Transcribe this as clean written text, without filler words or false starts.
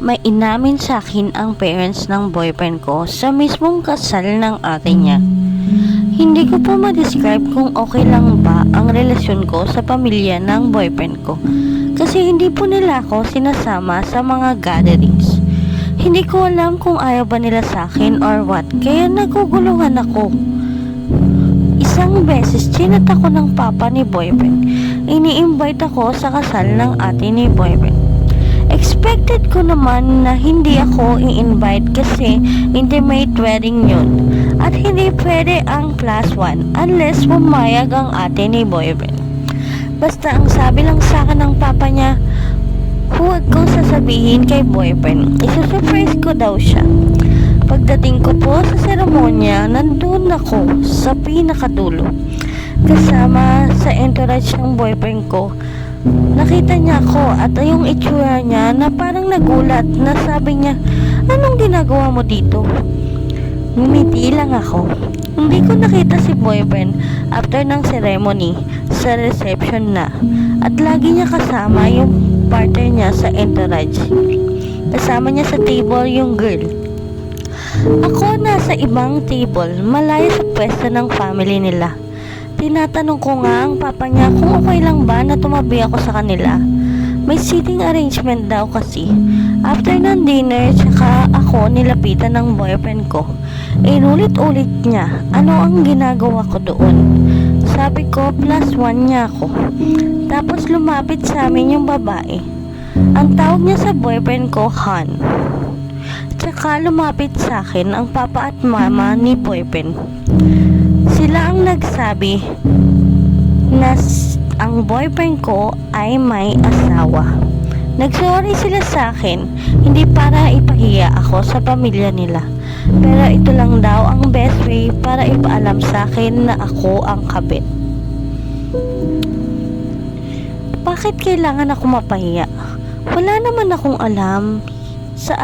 May inamin sa akin ang parents ng boyfriend ko sa mismong kasal ng ate niya. Hindi ko po ma-describe kung okay lang ba ang relasyon ko sa pamilya ng boyfriend ko. Kasi hindi po nila ako sinasama sa mga gatherings. Hindi ko alam kung ayaw ba nila sa akin or what, kaya naguguluhan ako. Isang beses, chinat ako ng papa ni boyfriend. Ini-invite ako sa kasal ng ate ni boyfriend. Expected ko naman na hindi ako i-invite kasi intimate wedding yun. At hindi pwede ang +1 unless pumayag ang ate ni boyfriend. Basta ang sabi lang sa akin ng papa niya, huwag kong sasabihin kay boyfriend. Isusurprise ko daw siya. Pagdating ko po sa seremonya, nandun ako sa pinakadulo. Kasama sa entourage ng boyfriend ko. Nakita niya ako at yung itsura niya na parang nagulat na sabi niya, anong ginagawa mo dito? Ngumiti lang ako. Hindi ko nakita si boyfriend after ng ceremony sa reception na. At lagi niya kasama yung partner niya sa entourage. Kasama niya sa table yung girl. Ako nasa ibang table, malayo sa pwesto ng family nila. Tinatanong ko nga ang papa niya kung okay lang ba na tumabi ako sa kanila. May seating arrangement daw kasi. After ng dinner, tsaka ako nilapitan ng boyfriend ko. Inulit-ulit niya, ano ang ginagawa ko doon. Sabi ko, +1 niya ako. Tapos lumapit sa amin yung babae. Ang tawag niya sa boyfriend ko, Han. Tsaka lumapit sa akin ang papa at mama ni boyfriend. Sila ang nagsabi na ang boyfriend ko ay may asawa. Nagsorry sila sa akin, hindi para ipahiya ako sa pamilya nila. Pero ito lang daw ang best way para ipaalam sa akin na ako ang kabit. Bakit kailangan ako mapahiya? Wala naman akong alam sa